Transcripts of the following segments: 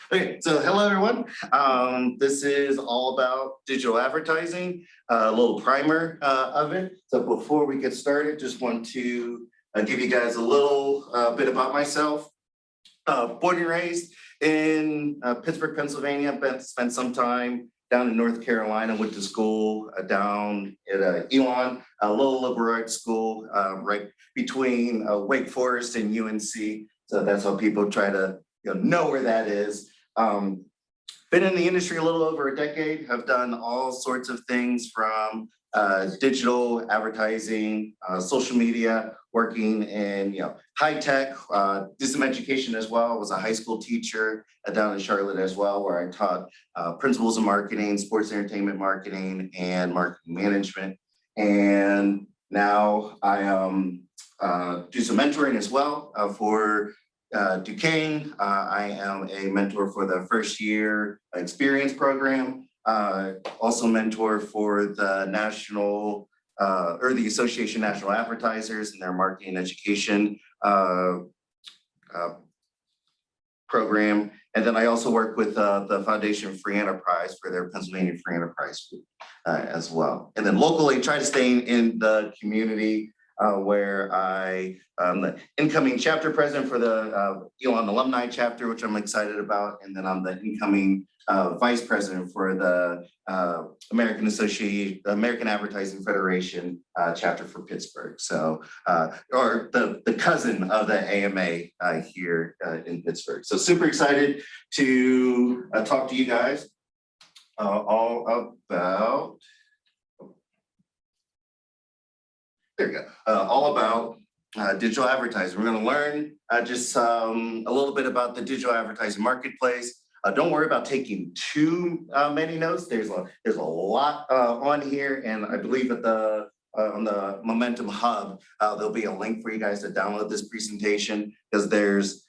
Okay, so hello everyone. This is all about digital advertising, a little primer of it. So before we get started, just want to give you guys a little bit about myself. Born and raised in Pittsburgh, Pennsylvania, but spent some time down in North Carolina, went to school down at Elon, a little liberal arts school, right between Wake Forest and UNC. So that's how people try to know where that is. Been in the industry a little over a decade, have done all sorts of things from digital advertising, social media, working in high tech, did some education as well. Was a high school teacher down in Charlotte as well, where I taught principles of marketing, sports entertainment marketing, and marketing management. And now I do some mentoring as well for Duquesne. I am a mentor for the first year experience program. Also mentor for the national or the Association National Advertisers and their marketing education program. And then I also work with the Foundation Free Enterprise for their Pennsylvania Free Enterprise group as well. And then locally, try to stay in the community where I am the incoming chapter president for the Elon Alumni chapter, which I'm excited about. And then I'm the incoming vice president for the American Advertising Federation chapter for Pittsburgh. So, or the cousin of the AMA here in Pittsburgh. So super excited to talk to you guys all about, there you go, all about digital advertising. We're going to learn just a little bit about the digital advertising marketplace. Don't worry about taking too many notes. There's a lot on here, and I believe at the on the Momentum Hub, there'll be a link for you guys to download this presentation because there's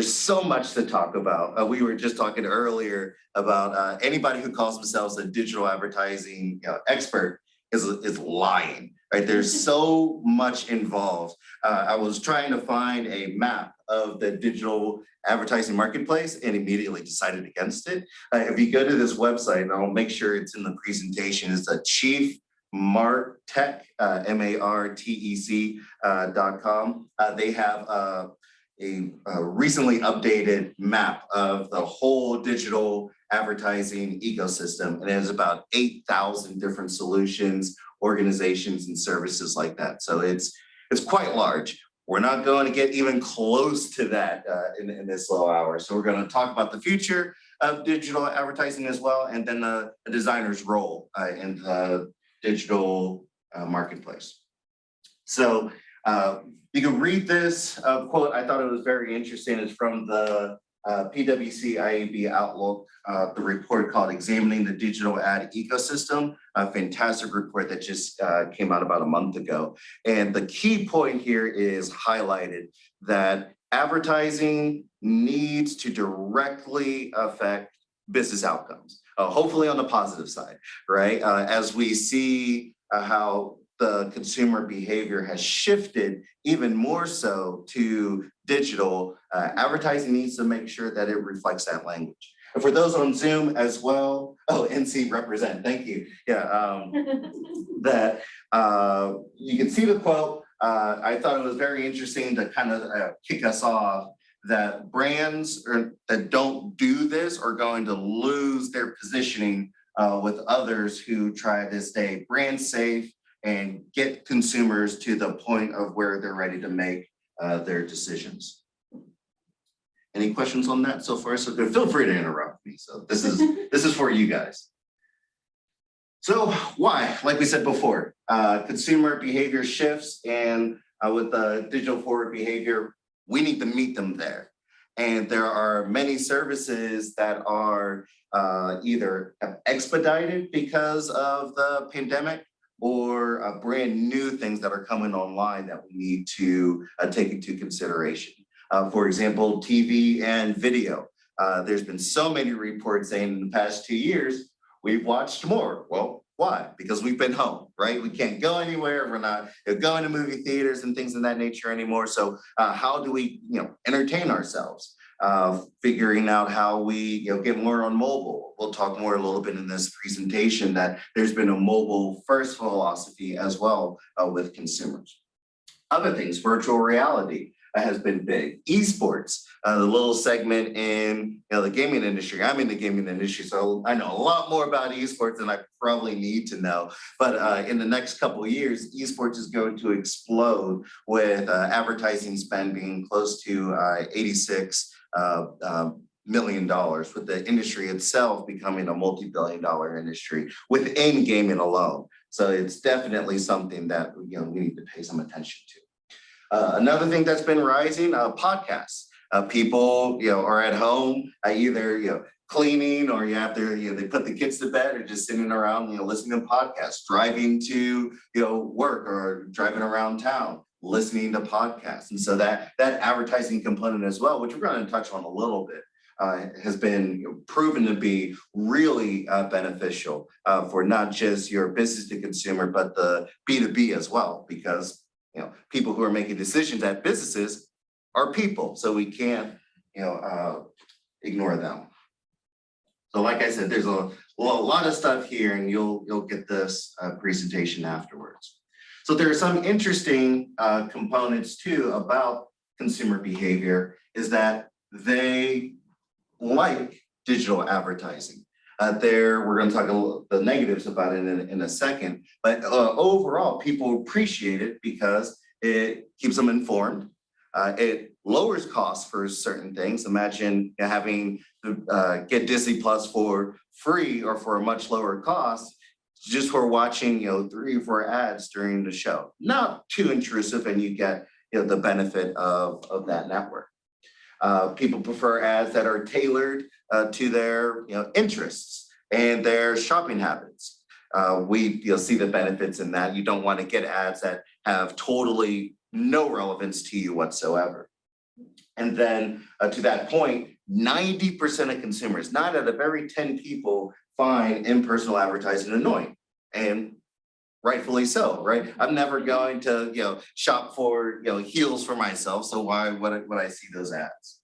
so much to talk about. We were just talking earlier about anybody who calls themselves a digital advertising expert is lying, right? There's so much involved. I was trying to find a map of the digital advertising marketplace and immediately decided against it. If you go to this website, and I'll make sure it's in the presentation, it's a Chief Martech, MARTEC.com. They have a recently updated map of the whole digital advertising ecosystem, and it has about 8,000 different solutions, organizations, and services like that. So it's quite large. We're not going to get even close to that in this little hour. So we're going to talk about the future of digital advertising as well, and then the designer's role in the digital marketplace. So you can read this quote. I thought it was very interesting. It's from the PwC IAB Outlook, the report called Examining the Digital Ad Ecosystem, a fantastic report that just came out about a month ago. And the key point here is highlighted that advertising needs to directly affect business outcomes, hopefully on the positive side, right? As we see how the consumer behavior has shifted even more so to digital, advertising needs to make sure that it reflects that language. And for those on Zoom as well, oh, NC represent, thank you. Yeah, that you can see the quote. I thought it was very interesting to kind of kick us off that brands that don't do this are going to lose their positioning with others who try to stay brand safe and get consumers to the point of where they're ready to make their decisions. Any questions on that so far? So feel free to interrupt me. So this is for you guys. So why? Like we said before, consumer behavior shifts, and with the digital forward behavior, we need to meet them there. And there are many services that are either expedited because of the pandemic, or brand new things that are coming online that we need to take into consideration. For example, TV and video. There's been so many reports saying in the past 2 years, we've watched more. Well, why? Because we've been home, right? We can't go anywhere. We're not going to movie theaters and things of that nature anymore. So how do we entertain ourselves? figuring out how we get more on mobile. We'll talk more a little bit in this presentation that there's been a mobile first philosophy as well with consumers. Other things, virtual reality has been big. Esports, the little segment in the gaming industry. I'm in the gaming industry, so I know a lot more about esports than I probably need to know. But in the next couple of years, esports is going to explode with advertising spend being close to $86 million, with the industry itself becoming a multi-billion-dollar industry within gaming alone. So it's definitely something that we need to pay some attention to. Another thing that's been rising, podcasts. People are at home, either cleaning, or they put the kids to bed, or just sitting around listening to podcasts, driving to work, or driving around town listening to podcasts. And so that advertising component as well, which we're going to touch on a little bit, has been proven to be really beneficial for not just your business to consumer, but the B2B as well, because people who are making decisions at businesses are people, so we can't ignore them. So like I said, there's a lot of stuff here, and you'll get this presentation afterwards. So there are some interesting components too about consumer behavior, is that they like digital advertising. We're going to talk the negatives about it in a second, but overall, people appreciate it because it keeps them informed. It lowers costs for certain things. Imagine having to get Disney Plus for free or for a much lower cost, just for watching 3 or 4 ads during the show. Not too intrusive, and you get the benefit of that network. People prefer ads that are tailored to their interests and their shopping habits. We see the benefits in that. You don't want to get ads that have totally no relevance to you whatsoever. And then to that point, 90% of consumers, 9 out of every 10 people, find impersonal advertising annoying, and rightfully so, right? I'm never going to shop for heels for myself, so why would I see those ads?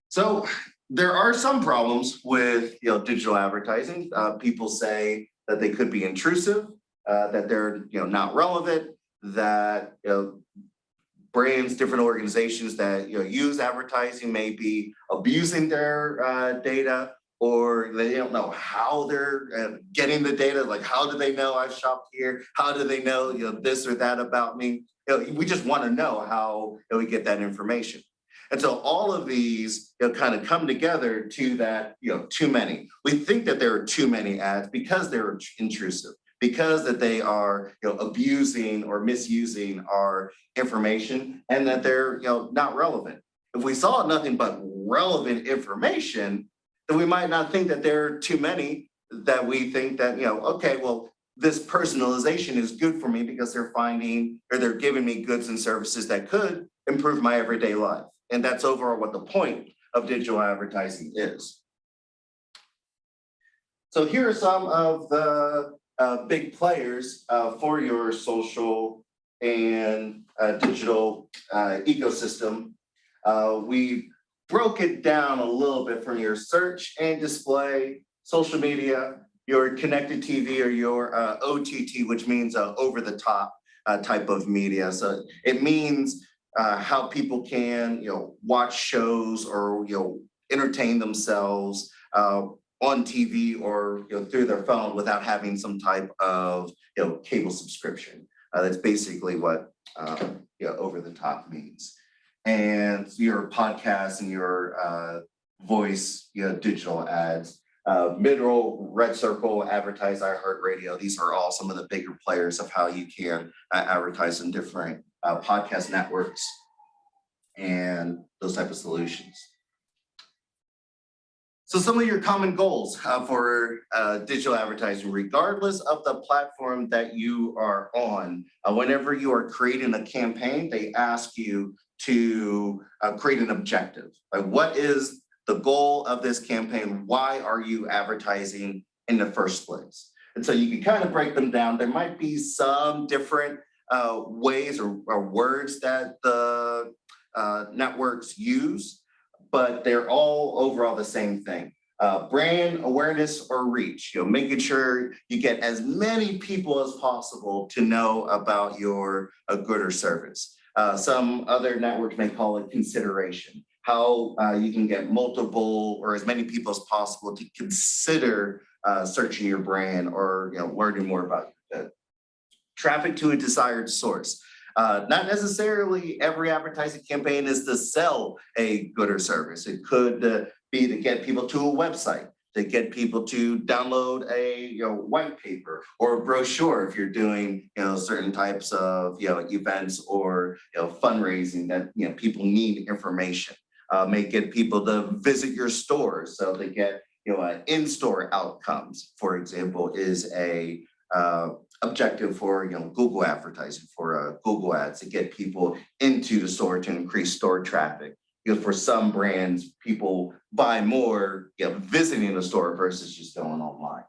So there are some problems with digital advertising. People say that they could be intrusive, that they're not relevant, that brands, different organizations that use advertising may be abusing their data, or they don't know how they're getting the data. Like, how do they know I've shopped here? How do they know this or that about me? We just want to know how we get that information. And so all of these kind of come together to that too many. We think that there are too many ads because they're intrusive, because that they are abusing or misusing our information, and that they're not relevant. If we saw nothing but relevant information, then we might not think that there are too many, that we think that okay, well, this personalization is good for me because they're finding, or they're giving me goods and services that could improve my everyday life. And that's overall what the point of digital advertising is. So here are some of the big players for your social and digital ecosystem. We broke it down a little bit from your search and display, social media, your connected TV, or your OTT, which means over the top type of media. So it means how people can watch shows or entertain themselves on TV or through their phone without having some type of cable subscription. That's basically what over the top means. And your podcasts and your voice digital ads. Middle red circle, advertise iHeartRadio. These are all some of the bigger players of how you can advertise in different podcast networks and those type of solutions. So some of your common goals for digital advertising, regardless of the platform that you are on, whenever you are creating a campaign, they ask you to create an objective. Like, what is the goal of this campaign? Why are you advertising in the first place? And so you can kind of break them down. There might be some different ways or words that the networks use, but they're all overall the same thing. Brand awareness or reach, making sure you get as many people as possible to know about your good or service. Some other networks may call it consideration, how you can get multiple or as many people as possible to consider searching your brand or learning more about it. Traffic to a desired source. Not necessarily every advertising campaign is to sell a good or service. It could be to get people to a website, to get people to download a white paper or a brochure if you're doing certain types of events or fundraising that people need information. May get people to visit your stores so they get in-store outcomes. For example, is a objective for Google advertising, for Google ads, to get people into the store to increase store traffic. Because for some brands, people buy more visiting the store versus just going online.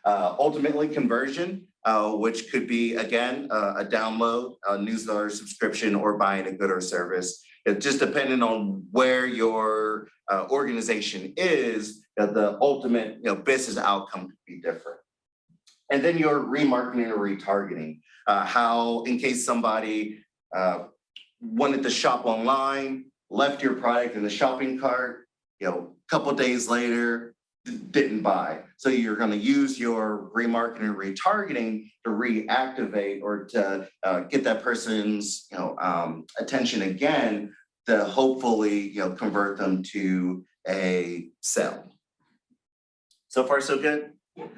Ultimately, conversion, which could be, again, a download, a newsletter subscription, or buying a good or service. It just depending on where your organization is, the ultimate business outcome could be different. And then your remarketing or retargeting, how in case somebody wanted to shop online, left your product in the shopping cart, a couple of days later, didn't buy. So you're going to use your remarketing and retargeting to reactivate or to get that person's attention again to hopefully convert them to a sale. So far, so good.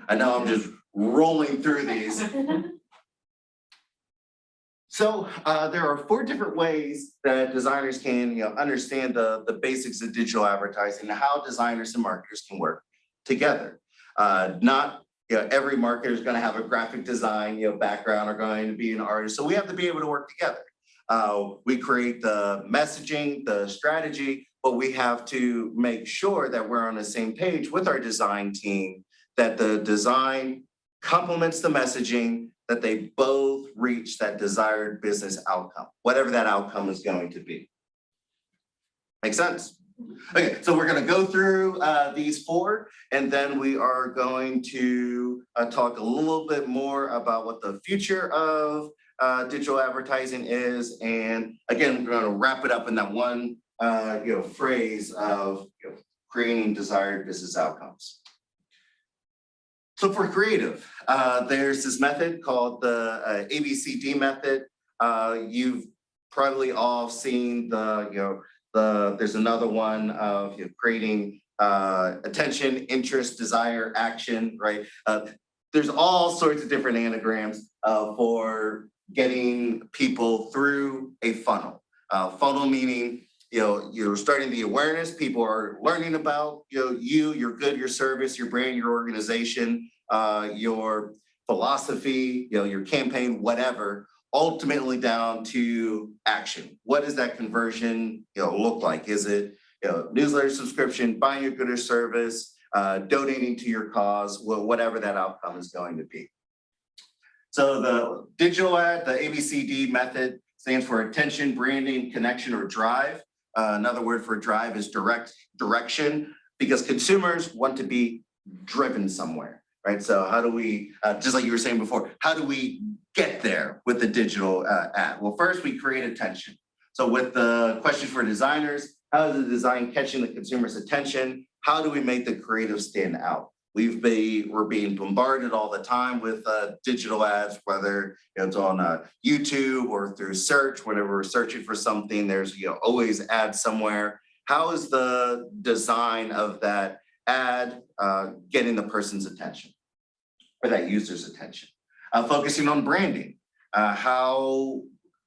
I know I'm just rolling through these. So there are 4 different ways that designers can understand the basics of digital advertising and how designers and marketers can work together. Not every marketer is going to have a graphic design background or going to be an artist. So we have to be able to work together. We create the messaging, the strategy, but we have to make sure that we're on the same page with our design team, that the design complements the messaging, that they both reach that desired business outcome, whatever that outcome is going to be. Make sense? Okay, so we're going to go through these 4, and then we are going to talk a little bit more about what the future of digital advertising is. And again, we're going to wrap it up in that one phrase of creating desired business outcomes. So for creative, there's this method called the ABCD method. You've probably all seen there's another one of creating attention, interest, desire, action, right? There's all sorts of different anagrams for getting people through a funnel. Funnel meaning you're starting the awareness. People are learning about your good, your service, your brand, your organization, your philosophy, your campaign, whatever. Ultimately down to action. What does that conversion look like? Is it newsletter subscription, buying your good or service, donating to your cause, whatever that outcome is going to be? So the digital ad, the ABCD method, stands for attention, branding, connection, or drive. Another word for drive is direction, because consumers want to be driven somewhere, right? So how do we, just like you were saying before, how do we get there with the digital ad? Well, first we create attention. So with the question for designers, how is the design catching the consumer's attention? How do we make the creative stand out? We're being bombarded all the time with digital ads, whether it's on YouTube or through search. Whenever we're searching for something, there's always ads somewhere. How is the design of that ad getting the person's attention or that user's attention? Focusing on branding. How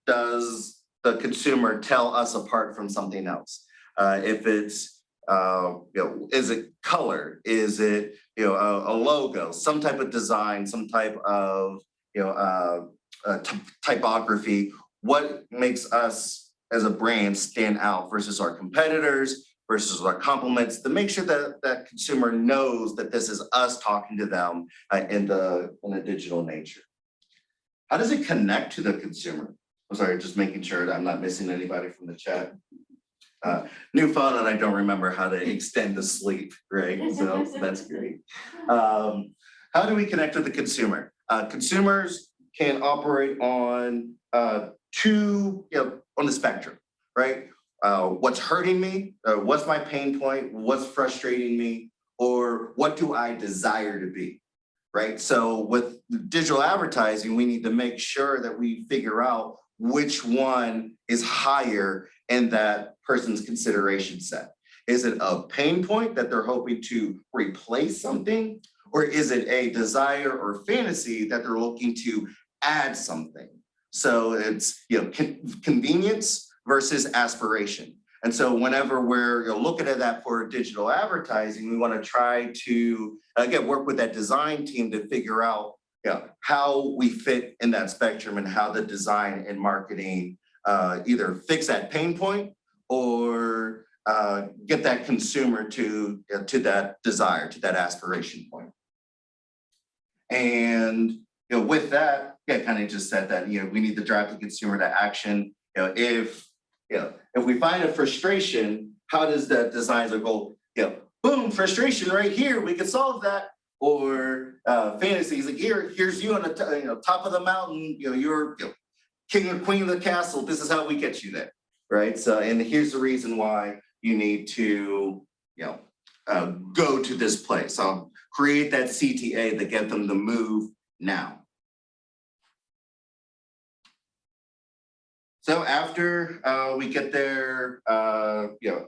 does the consumer tell us apart from something else? If it's is it color? Is it a logo? Some type of design? Some type of typography? What makes us as a brand stand out versus our competitors, versus our complements, to make sure that that consumer knows that this is us talking to them in a digital nature? How does it connect to the consumer? I'm sorry, just making sure that I'm not missing anybody from the chat. New phone, and I don't remember how to extend the sleep, right? So that's great. How do we connect with the consumer? Consumers can operate on on the spectrum, right? What's hurting me? What's my pain point? What's frustrating me? Or what do I desire to be? Right? So with digital advertising, we need to make sure that we figure out which one is higher in that person's consideration set. Is it a pain point that they're hoping to replace something? Or is it a desire or fantasy that they're looking to add something? So it's convenience versus aspiration. And so whenever we're looking at that for digital advertising, we want to try to, again, work with that design team to figure out how we fit in that spectrum and how the design and marketing either fix that pain point or get that consumer to that desire, to that aspiration point. And with that, kind of just said that we need to drive the consumer to action. If we find a frustration, how does that design go? Boom, frustration right here. We can solve that. Or fantasies like here's you on the top of the mountain. You're king or queen of the castle. This is how we get you there, right? So, and here's the reason why you need to go to this place. I'll create that CTA to get them to move now. So after we get their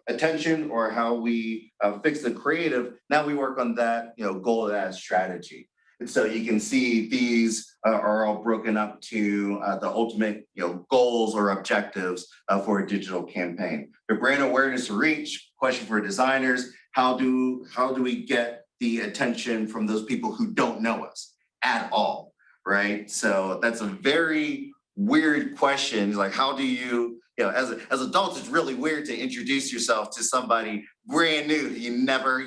attention or how we fix the creative, now we work on that goal of that strategy. And so you can see these are all broken up to the ultimate goals or objectives for a digital campaign. The brand awareness reach, question for designers, how do we get the attention from those people who don't know us at all, right? So that's a very weird questions, like how do you, as adults, it's really weird to introduce yourself to somebody brand new that you never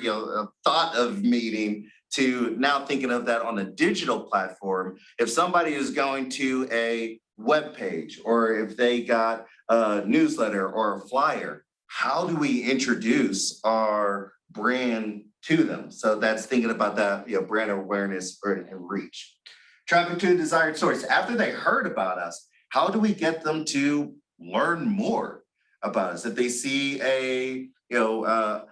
thought of meeting, to now thinking of that on a digital platform. If somebody is going to a web page or if they got a newsletter or a flyer, how do we introduce our brand to them? So that's thinking about that brand awareness and reach. Traffic to a desired source. After they heard about us, how do we get them to learn more about us? If they see a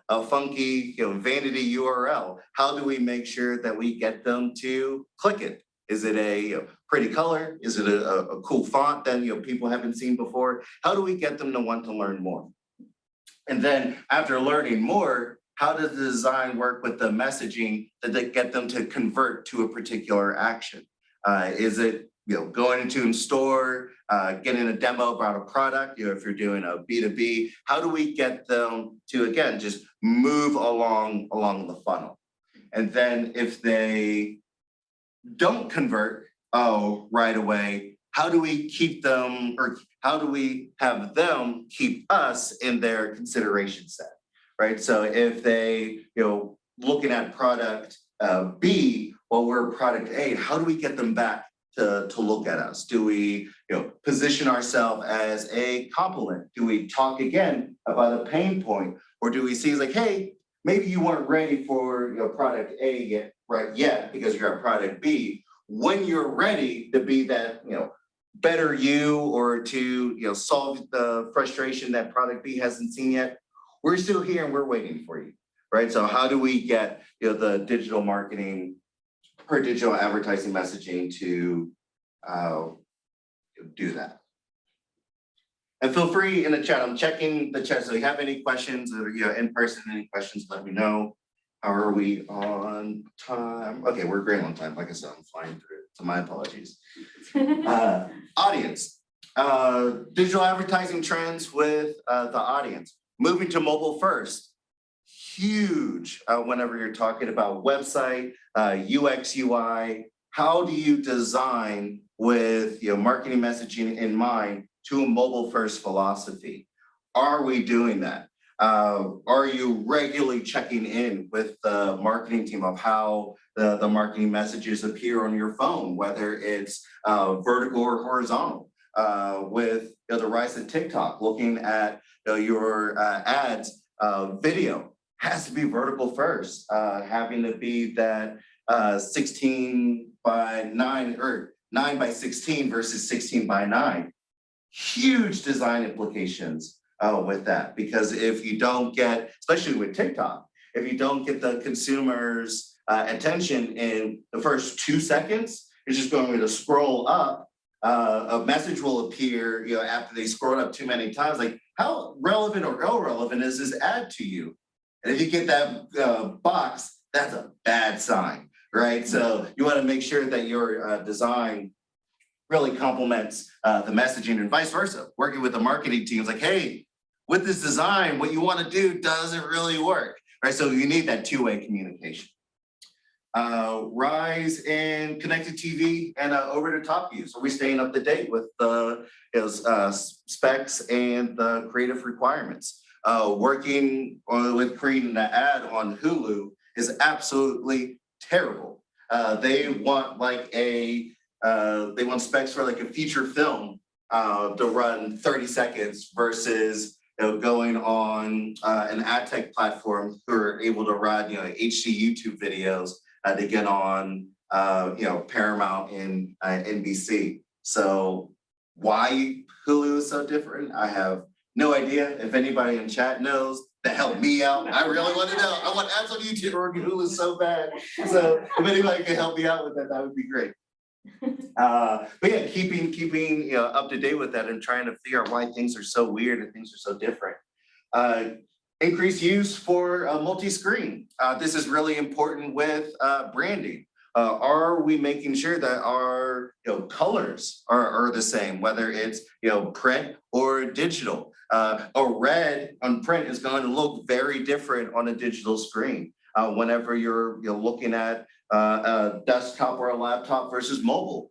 funky vanity URL, how do we make sure that we get them to click it? Is it a pretty color? Is it a cool font that people haven't seen before? How do we get them to want to learn more? And then after learning more, how does the design work with the messaging that get them to convert to a particular action? Is it going into a store, getting a demo about a product? If you're doing a B2B, how do we get them to again just move along the funnel? And then if they don't convert right away, how do we keep them, or how do we have them keep us in their consideration set, right? So if they looking at product B while we're product A, how do we get them back to look at us? Do we position ourselves as a compliment? Do we talk again about a pain point? Or do we see like, hey, maybe you weren't ready for product A yet because you're at product B. When you're ready to be that better you, or to solve the frustration that product B hasn't seen yet, we're still here and we're waiting for you, right? So how do we get the digital marketing or digital advertising messaging to do that? And feel free in the chat. I'm checking the chat. So if you have any questions or in person, any questions, let me know. How are we on time? Okay, we're great on time. Like I said, I'm flying through it. So my apologies. Audience. Digital advertising trends with the audience. Moving to mobile first. Huge whenever you're talking about website, UX, UI. How do you design with marketing messaging in mind to a mobile first philosophy? Are we doing that? Are you regularly checking in with the marketing team of how the marketing messages appear on your phone, whether it's vertical or horizontal? with the rise of TikTok, looking at your ads, video has to be vertical first, having to be that 16:9 or 9:16 versus 16:9. Huge design implications with that, because if you don't get, especially with TikTok, if you don't get the consumer's attention in the first 2 seconds, it's just going to scroll up. A message will appear, after they scroll up too many times. Like, how relevant or irrelevant is this ad to you? And if you get that box, that's a bad sign, right? So you want to make sure that your design really complements the messaging, and vice versa. Working with the marketing teams, like, hey, with this design, what you want to do doesn't really work, right? So you need that two-way communication. Rise in connected TV and over-the-top views. Are we staying up to date with the specs and the creative requirements? Working with creating an ad on Hulu is absolutely terrible. They want they want specs for like a feature film to run 30 seconds versus going on an ad tech platform who are able to run HD YouTube videos to get on Paramount and NBC. So why Hulu is so different, I have no idea. If anybody in chat knows, to help me out, I really want to know. I want ads on YouTube or Hulu so bad. So if anybody can help me out with that, that would be great. But yeah, keeping up to date with that and trying to figure out why things are so weird and things are so different. Increased use for multi-screen. This is really important with branding. Are we making sure that our colors are the same, whether it's print or digital? A red on print is going to look very different on a digital screen. Whenever you're looking at a desktop or a laptop versus mobile,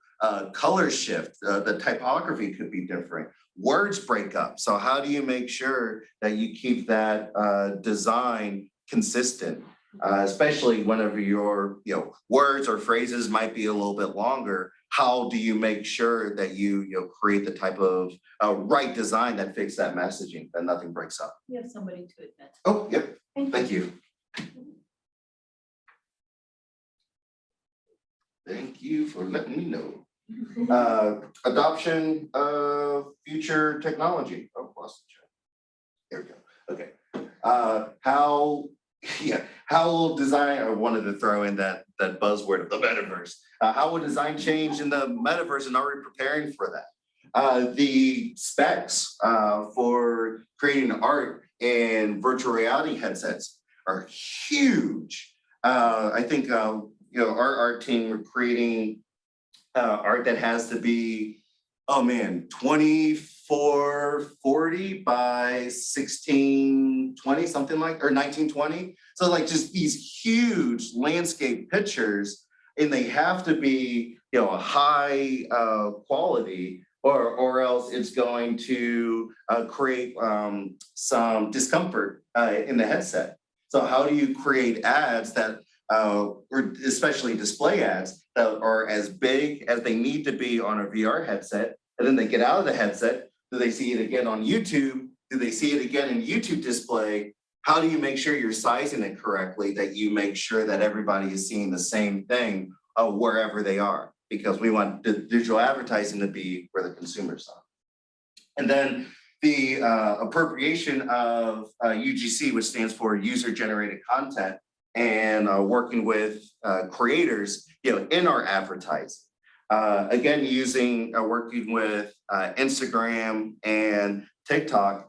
color shift, the typography could be different. Words break up. So how do you make sure that you keep that design consistent, especially whenever your words or phrases might be a little bit longer? How do you make sure that you create the type of right design that fits that messaging, that nothing breaks up? You have somebody to admit. Oh, yeah. Thank you. Thank you for letting me know. Adoption of future technology. Oh, lost the chat. There we go. Okay. How will design? I wanted to throw in that buzzword of the metaverse. How will design change in the metaverse, and are we preparing for that? The specs for creating art in virtual reality headsets are huge. I think our art team, we're creating art that has to be, 2440 by 1620, something like, or 1920. So like just these huge landscape pictures, and they have to be, a high quality, or else it's going to create some discomfort in the headset. So how do you create ads that, or especially display ads, that are as big as they need to be on a VR headset, and then they get out of the headset? Do they see it again on YouTube? Do they see it again in YouTube display? How do you make sure you're sizing it correctly, that you make sure that everybody is seeing the same thing wherever they are? Because we want the digital advertising to be where the consumers are. And then the appropriation of UGC, which stands for user-generated content, and working with creators, in our advertising. Again, working with Instagram and TikTok,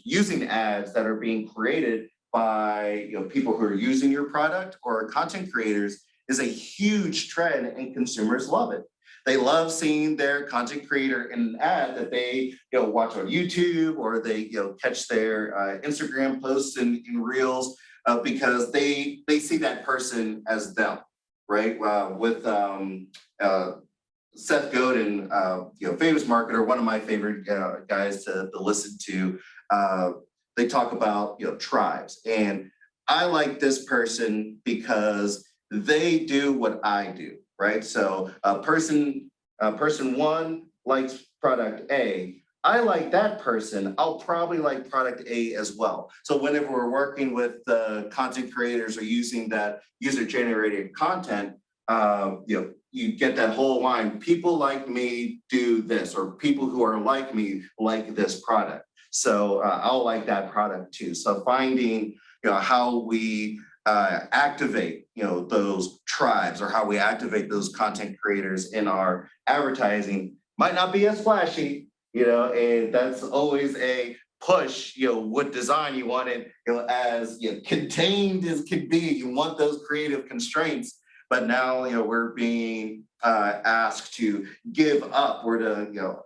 using ads that are being created by people who are using your product or content creators is a huge trend, and consumers love it. They love seeing their content creator in an ad that they watch on YouTube, or they catch their Instagram posts and reels, because they see that person as them, right? With Seth Godin, famous marketer, one of my favorite guys to listen to. They talk about tribes, and I like this person because they do what I do, right? So a person Person one likes product A. I like that person, I'll probably like product A as well. So whenever we're working with the content creators or using that user-generated content, you get that whole line, people like me do this, or people who are like me like this product. So I'll like that product too. So finding, how we activate, those tribes, or how we activate those content creators in our advertising might not be as flashy, and that's always a push, what design you want it, as contained as can be. You want those creative constraints, but now, we're being asked to give up or to,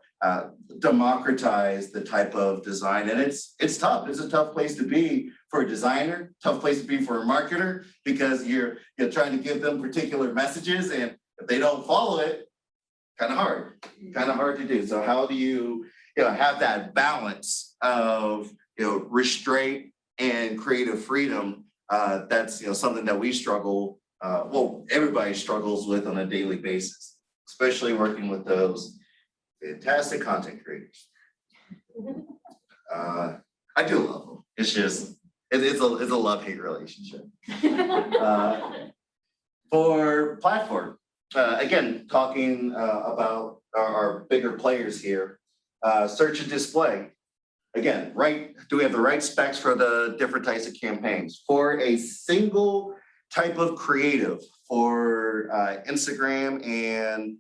democratize the type of design. And it's tough. It's a tough place to be for a designer, tough place to be for a marketer, because you're trying to give them particular messages, and if they don't follow it, kind of hard to do. So how do you, have that balance of, restraint and creative freedom? That's, something that we struggle, everybody struggles with on a daily basis, especially working with those fantastic content creators. I do love them. It's just, it's a love-hate relationship. For platform, again, talking about our bigger players here, search and display. Again, do we have the right specs for the different types of campaigns? For a single type of creative, for Instagram and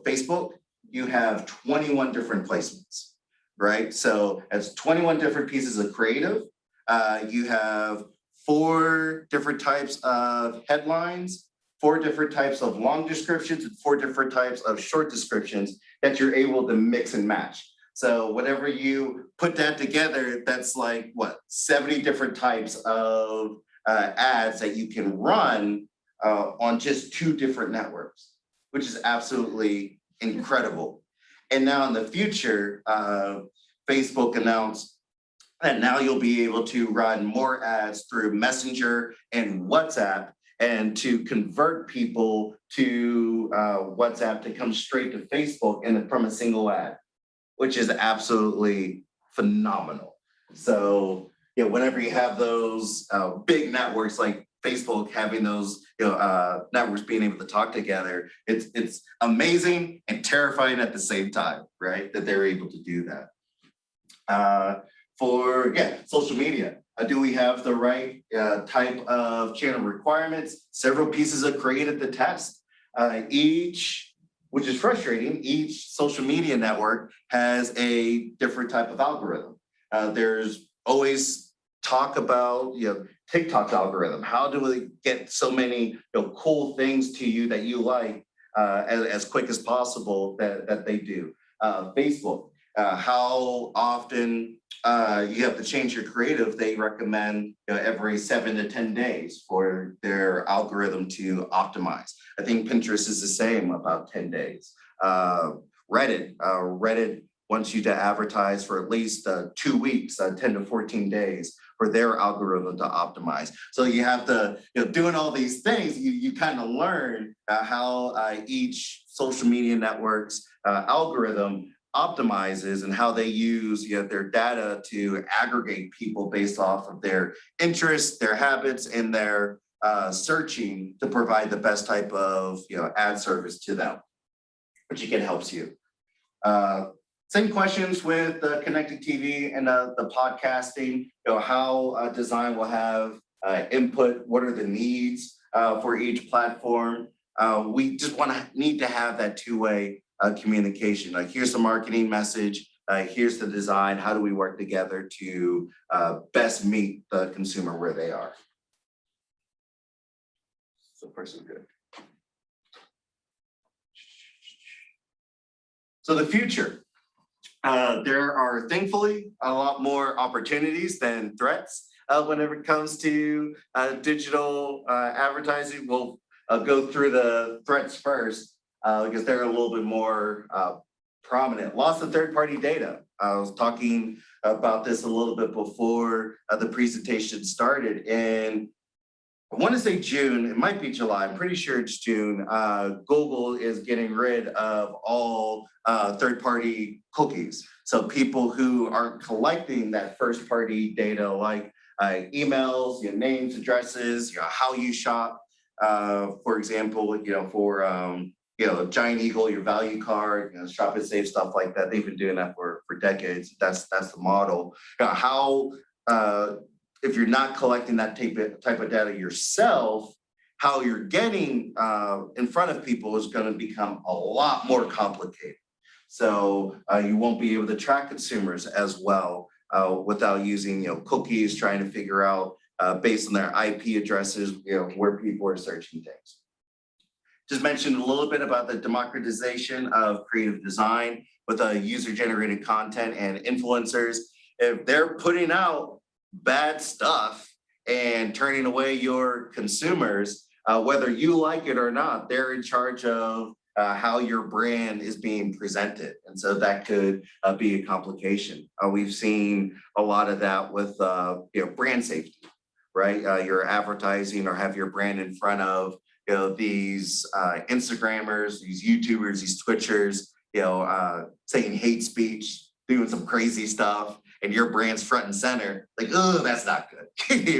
Facebook, you have 21 different placements, right? So that's 21 different pieces of creative. You have 4 different types of headlines, 4 different types of long descriptions, and 4 different types of short descriptions that you're able to mix and match. So whenever you put that together, that's like, 70 different types of ads that you can run on just 2 different networks, which is absolutely incredible. And now in the future, Facebook announced that now you'll be able to run more ads through Messenger and WhatsApp, and to convert people to WhatsApp to come straight to Facebook and from a single ad, which is absolutely phenomenal. So, whenever you have those big networks like Facebook having those networks being able to talk together, it's amazing and terrifying at the same time, right? That they're able to do that. For social media, do we have the right type of channel requirements? Several pieces of creative to test. Which is frustrating, each social media network has a different type of algorithm. There's always talk about, TikTok's algorithm. How do we get so many cool things to you that you like as quick as possible that they do? Facebook, how often you have to change your creative. They recommend every 7 to 10 days for their algorithm to optimize. I think Pinterest is the same, about 10 days. Reddit wants you to advertise for at least 2 weeks, 10 to 14 days for their algorithm to optimize. So you have to, doing all these things, you kind of learn how each social media network's algorithm optimizes and how they use their data to aggregate people based off of their interests, their habits, and their searching to provide the best type of ad service to them, which again helps you. Same questions with the connected TV and the podcasting. How design will have input. What are the needs for each platform? We just need to have that two-way communication. Like, here's the marketing message. Here's the design. How do we work together to best meet the consumer where they are? So far, so good. So the future. There are thankfully a lot more opportunities than threats whenever it comes to digital advertising. We'll go through the threats first because they're a little bit more prominent. Loss of third-party data. I was talking about this a little bit before the presentation started, and I want to say June, it might be July, I'm pretty sure it's June. Google is getting rid of all third-party cookies. So people who aren't collecting that first-party data like emails, your names, addresses, how you shop. For example, Giant Eagle, your value card, Shop and Save, stuff like that. They've been doing that for decades. That's the model. How if you're not collecting that type of data yourself, how you're getting in front of people is going to become a lot more complicated. So you won't be able to track consumers as well without using cookies, trying to figure out based on their IP addresses, where people are searching things. Just mentioned a little bit about the democratization of creative design with user-generated content and influencers. If they're putting out bad stuff and turning away your consumers, whether you like it or not, they're in charge of how your brand is being presented. And so that could be a complication. We've seen a lot of that with brand safety, right? You're advertising or have your brand in front of these Instagrammers, these YouTubers, these Twitchers, saying hate speech, doing some crazy stuff, and your brand's front and center. Like, oh, that's not good,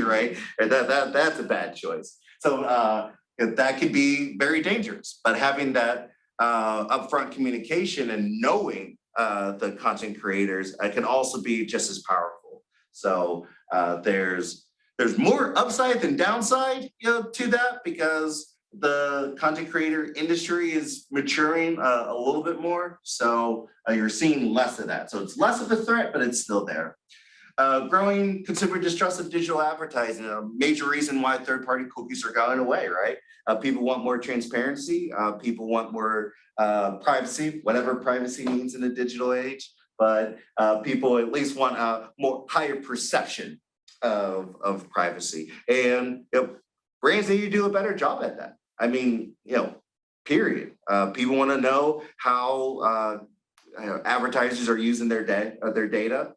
right? And that's a bad choice. So that could be very dangerous. But having that upfront communication and knowing the content creators can also be just as powerful. So there's more upside than downside, to that, because the content creator industry is maturing a little bit more. So you're seeing less of that. So it's less of a threat, but it's still there. Growing consumer distrust of digital advertising, a major reason why third-party cookies are going away, right? People want more transparency. People want more privacy, whatever privacy means in the digital age. But people at least want a more higher perception of privacy. And brands need to do a better job at that. I mean, period. People want to know how advertisers are using their data,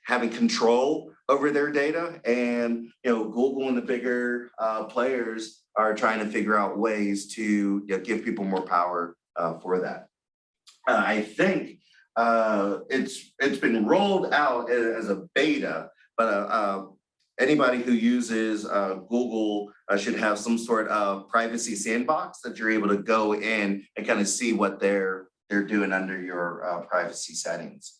having control over their data, and Google and the bigger players are trying to figure out ways to give people more power for that. I think it's been rolled out as a beta, but anybody who uses Google should have some sort of privacy sandbox that you're able to go in and kind of see what they're doing under your privacy settings.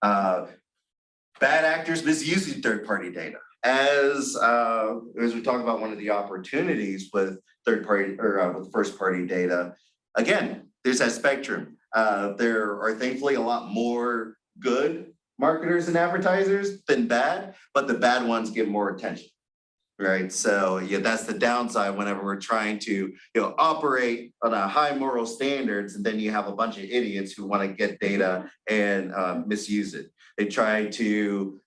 Bad actors misusing third-party data. As we talk about one of the opportunities with third-party or with first-party data, again, there's that spectrum. There are thankfully a lot more good marketers and advertisers than bad, but the bad ones get more attention, right? So that's the downside whenever we're trying to operate on a high moral standards, and then you have a bunch of idiots who want to get data and misuse it. They try to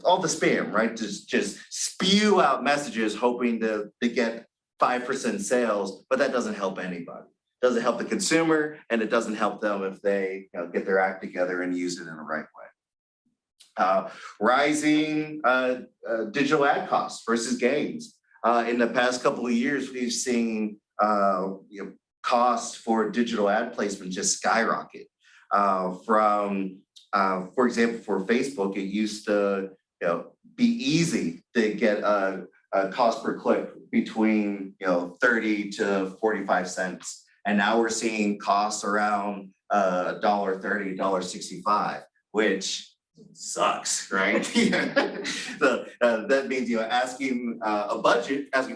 all the spam, right? Just spew out messages hoping to get 5% sales, but that doesn't help anybody. Doesn't help the consumer, and it doesn't help them if they get their act together and use it in the right way. Rising digital ad costs versus gains. In the past couple of years, we've seen costs for digital ad placement just skyrocket. For example, for Facebook, it used to be easy to get a cost per click between 30 to 45 cents. And now we're seeing costs around $1.30, $1.65, which sucks, right? So that means asking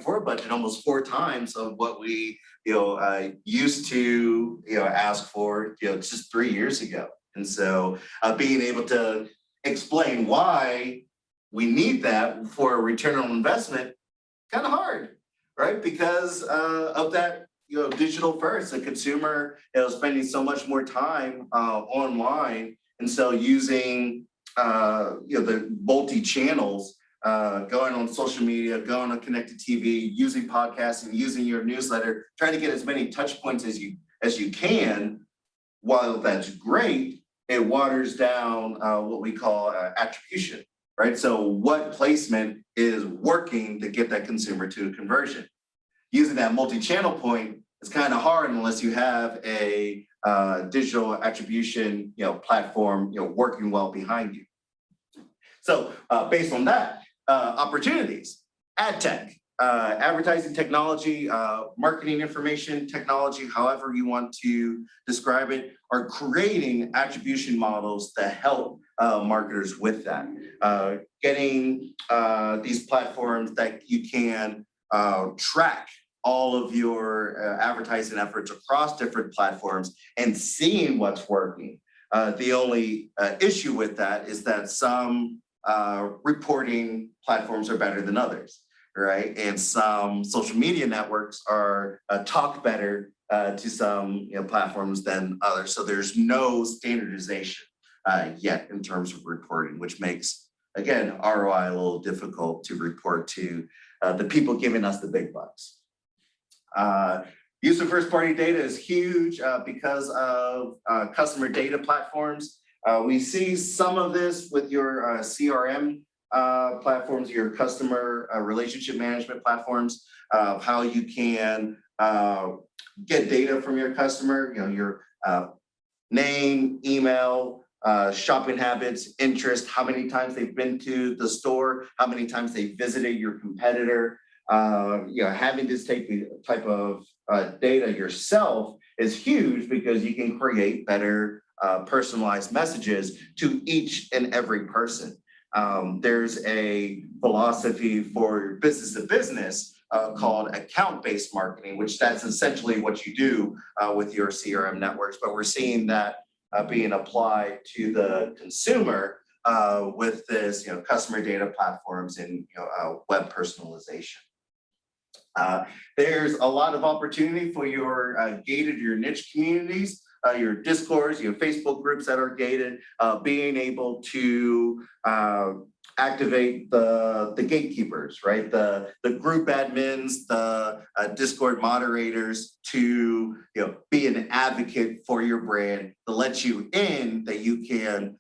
for a budget almost 4 times of what we used to ask for just 3 years ago. And so being able to explain why we need that for a return on investment, kind of hard, right? Because of that digital first, the consumer spending so much more time online, and so using the multi-channels, going on social media, going on connected TV, using podcasting, using your newsletter, trying to get as many touch points as you can. While that's great, it waters down what we call attribution, right? So what placement is working to get that consumer to a conversion? Using that multi-channel point is kind of hard unless you have a digital attribution, platform, working well behind you. So based on that, opportunities, ad tech, advertising technology, marketing information technology, however you want to describe it, are creating attribution models to help marketers with that. Getting these platforms that you can track all of your advertising efforts across different platforms and seeing what's working. The only issue with that is that some reporting platforms are better than others, right? And some social media networks are talk better to some platforms than others. So there's no standardization yet in terms of reporting, which makes, again, ROI a little difficult to report to the people giving us the big bucks. Use of first-party data is huge because of customer data platforms. We see some of this with your CRM platforms, your customer relationship management platforms, how you can get data from your customer, your name, email, shopping habits, interest, how many times they've been to the store, how many times they visited your competitor. Having this type of data yourself is huge because you can create better personalized messages to each and every person. There's a philosophy for business to business called account-based marketing, which that's essentially what you do with your CRM networks. But we're seeing that being applied to the consumer with this, customer data platforms and web personalization. There's a lot of opportunity for your gated, your niche communities, your Discords, your Facebook groups that are gated, being able to activate the gatekeepers, right? The group admins, the Discord moderators to be an advocate for your brand, to let you in that you can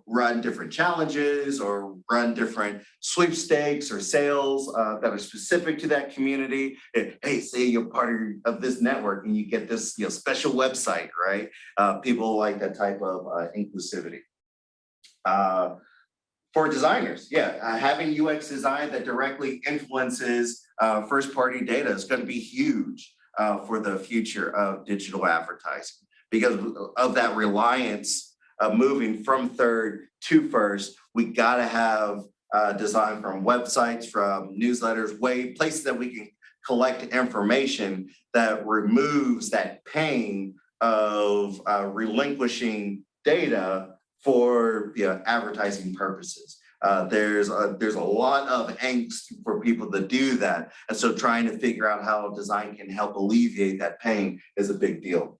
run different challenges or run different sweepstakes or sales that are specific to that community. Hey, say you're part of this network and you get this special website, right? People like that type of inclusivity. For designers, having UX design that directly influences first-party data is going to be huge for the future of digital advertising because of that reliance moving from third to first. We got to have design from websites, from newsletters, Waite, places that we can collect information that removes that pain of relinquishing data for advertising purposes. There's a lot of angst for people to do that. And so trying to figure out how design can help alleviate that pain is a big deal.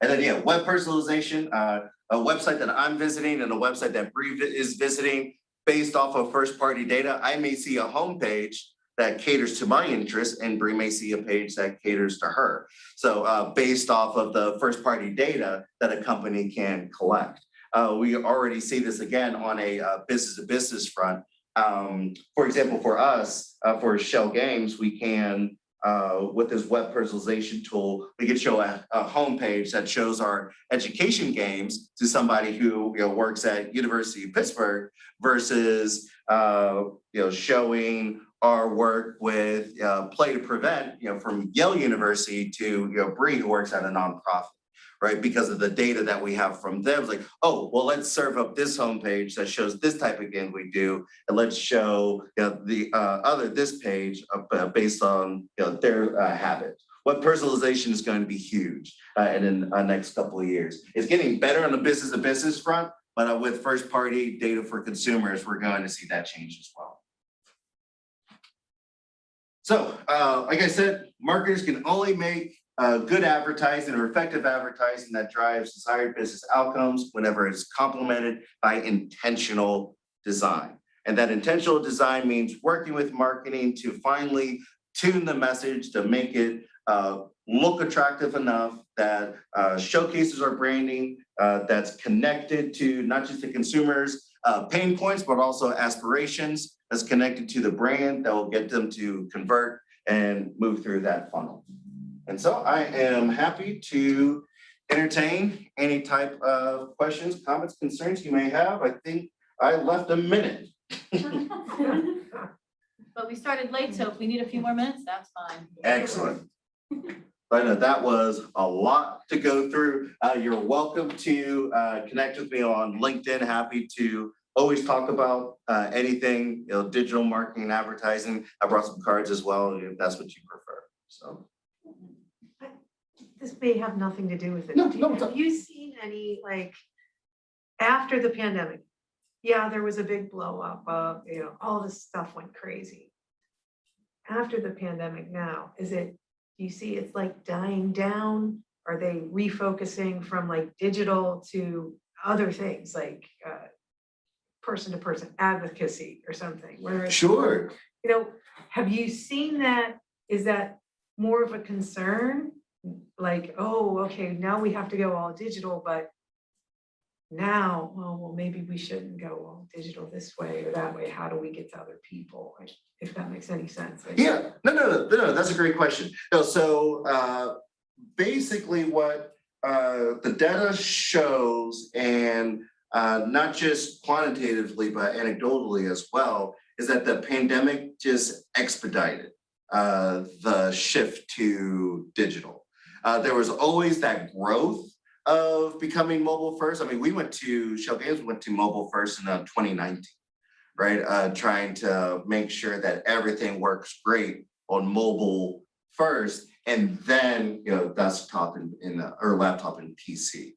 And then, web personalization, a website that I'm visiting and a website that Bree is visiting based off of first-party data. I may see a homepage that caters to my interests, and Bree may see a page that caters to her. So based off of the first-party data that a company can collect. We already see this again on a business-to-business front. For example, for us, for Shell Games, we can, with this web personalization tool, we can show a homepage that shows our education games to somebody who works at University of Pittsburgh versus showing our work with Play to Prevent, from Yale University to Bree, who works at a nonprofit. Right, because of the data that we have from them, it's like, oh, well, let's serve up this homepage that shows this type of game we do, and let's show this page based on their habits. What personalization is going to be huge in the next couple of years. It's getting better on the business-to-business front, but with first-party data for consumers, we're going to see that change as well. So, like I said, marketers can only make good advertising or effective advertising that drives desired business outcomes whenever it's complemented by intentional design. And that intentional design means working with marketing to finally tune the message to make it look attractive enough that showcases our branding, that's connected to not just the consumers pain points, but also aspirations that's connected to the brand that will get them to convert and move through that funnel. And so I am happy to entertain any type of questions, comments, concerns you may have. I think I left a minute. But we started late, so if we need a few more minutes, that's fine. Excellent. I know that was a lot to go through. You're welcome to connect with me on LinkedIn. Happy to always talk about anything, digital marketing and advertising. I brought some cards as well, if that's what you prefer. So this may have nothing to do with it. No, Have you seen any, like, after the pandemic? Yeah, there was a big blow up of, all this stuff went crazy. After the pandemic now, do you see it's like dying down? Are they refocusing from like digital to other things like person to person advocacy or something? Where it's, sure. have you seen that? Is that more of a concern? Like, oh, okay, now we have to go all digital, but now, well, maybe we shouldn't go all digital this way or that way. How do we get to other people? If that makes any sense. Yeah, no, that's a great question. So basically what the data shows, and not just quantitatively, but anecdotally as well, is that the pandemic just expedited the shift to digital. There was always that growth of becoming mobile first. I mean, Shell Games went to mobile first in 2019, right? Trying to make sure that everything works great on mobile first, and then desktop or laptop and PC.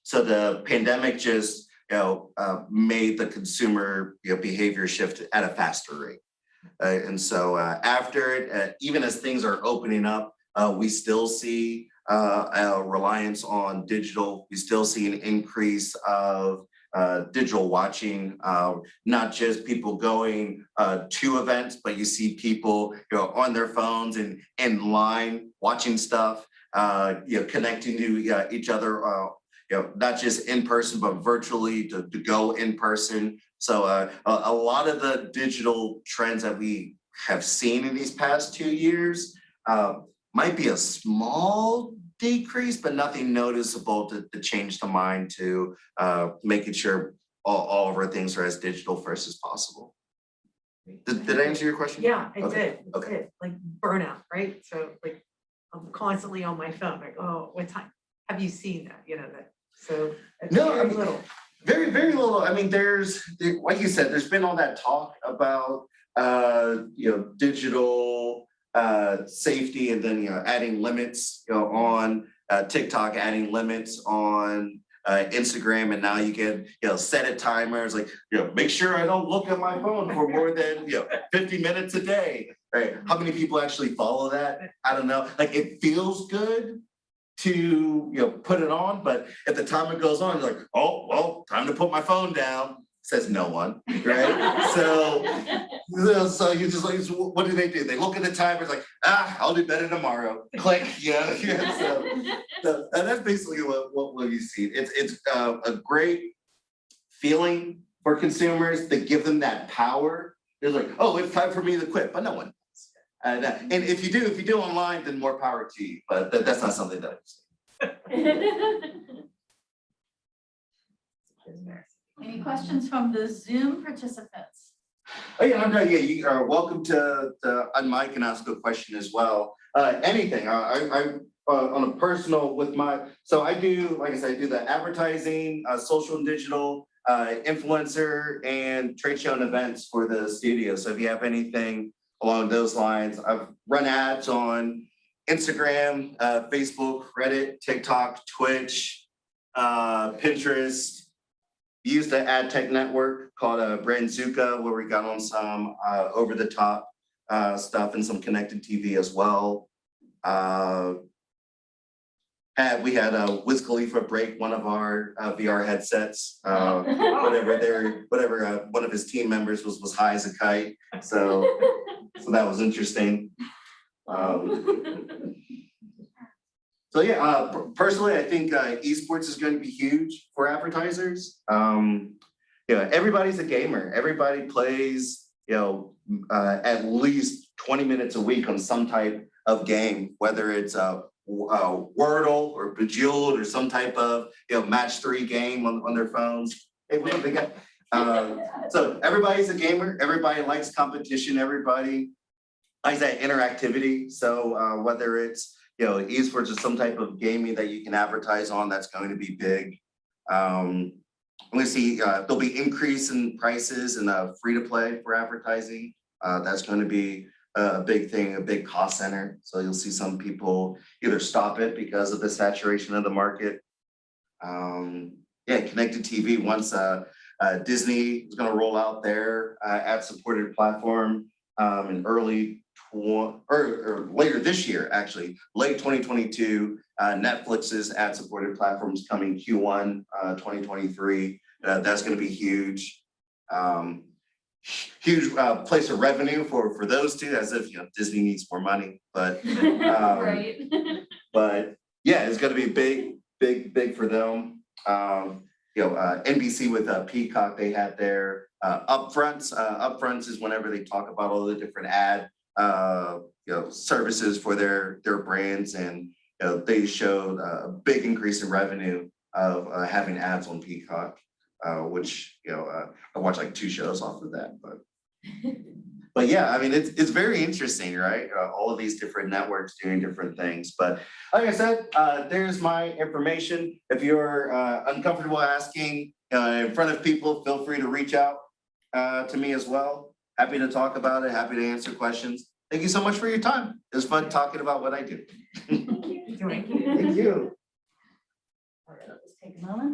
So the pandemic just made the consumer behavior shift at a faster rate. And so after it, even as things are opening up, we still see a reliance on digital. We still see an increase of digital watching, not just people going to events, but you see people on their phones and in line watching stuff, connecting to each other, not just in person, but virtually to go in person. So a lot of the digital trends that we have seen in these past 2 years might be a small decrease, but nothing noticeable to change the mind to making sure all of our things are as digital first as possible. Did I answer your question? Yeah, it Okay. did. It did. Like burnout, right? So like I'm constantly on my phone, like, oh, what time? Have you seen that? That. So it's No, very little. Very, very little. I mean, like you said, there's been all that talk about digital safety, and then adding limits on TikTok, adding limits on Instagram, and now you can set a timer. It's like make sure I don't look at my phone for more than 50 minutes a day. Right? How many people actually follow that? I don't know. Like, it feels good to put it on, but at the time it goes on, you're like, oh well, time to put my phone down. Says no one, right? So you just like, what do? They look at the timer, it's like, I'll do better tomorrow. Click, yeah. So and that's basically what you see. It's a great feeling for consumers that give them that power. They're like, oh, it's time for me to quit, but no one. And if you do online, then more power to you. But that's not something that I've seen. Any questions from the Zoom participants? Oh yeah, you are welcome to unmic and ask a question as well. Anything. I on a personal with so I do, like I said, I do the advertising, social and digital, influencer, and trade show and events for the studio. So if you have anything along those lines, I've run ads on Instagram, Facebook, Reddit, TikTok, Twitch, Pinterest. Used an ad tech network called Brandzuka, where we got on some over the top stuff and some connected TV as well. We had Wiz Khalifa break one of our VR headsets. Whatever one of his team members was high as a kite. So that was interesting. So yeah, personally, I think esports is going to be huge for advertisers. Everybody's a gamer. Everybody plays, at least 20 minutes a week on some type of game, whether it's Wordle or Bejeweled or some type of match 3 game on their phones. Hey, what up, big guy? So everybody's a gamer. Everybody likes competition. Everybody likes that interactivity. So whether it's esports or some type of gaming that you can advertise on, that's going to be big. I'm going to see there'll be increase in prices and free to play for advertising. That's going to be a big thing, a big cost center. So you'll see some people either stop it because of the saturation of the market. Connected TV, once Disney is going to roll out their ad-supported platform in later this year, actually, late 2022. Netflix's ad-supported platform is coming Q1 2023. That's going to be huge. Huge place of revenue for those two, as if Disney needs more money, but Right. but yeah, it's going to be big for them. NBC with Peacock, they had their upfronts. Upfronts is whenever they talk about all the different ad services for their brands, and they showed a big increase in revenue of having ads on Peacock, which I watched like 2 shows off of that, but yeah, I mean it's very interesting, right? All of these different networks doing different things, but like I said, there's my information. If you're uncomfortable asking in front of people, feel free to reach out to me as well. Happy to talk about it. Happy to answer questions. Thank you so much for your time. It was fun talking about what I do. Thank you. Thank Thank you. All right, let's take a moment.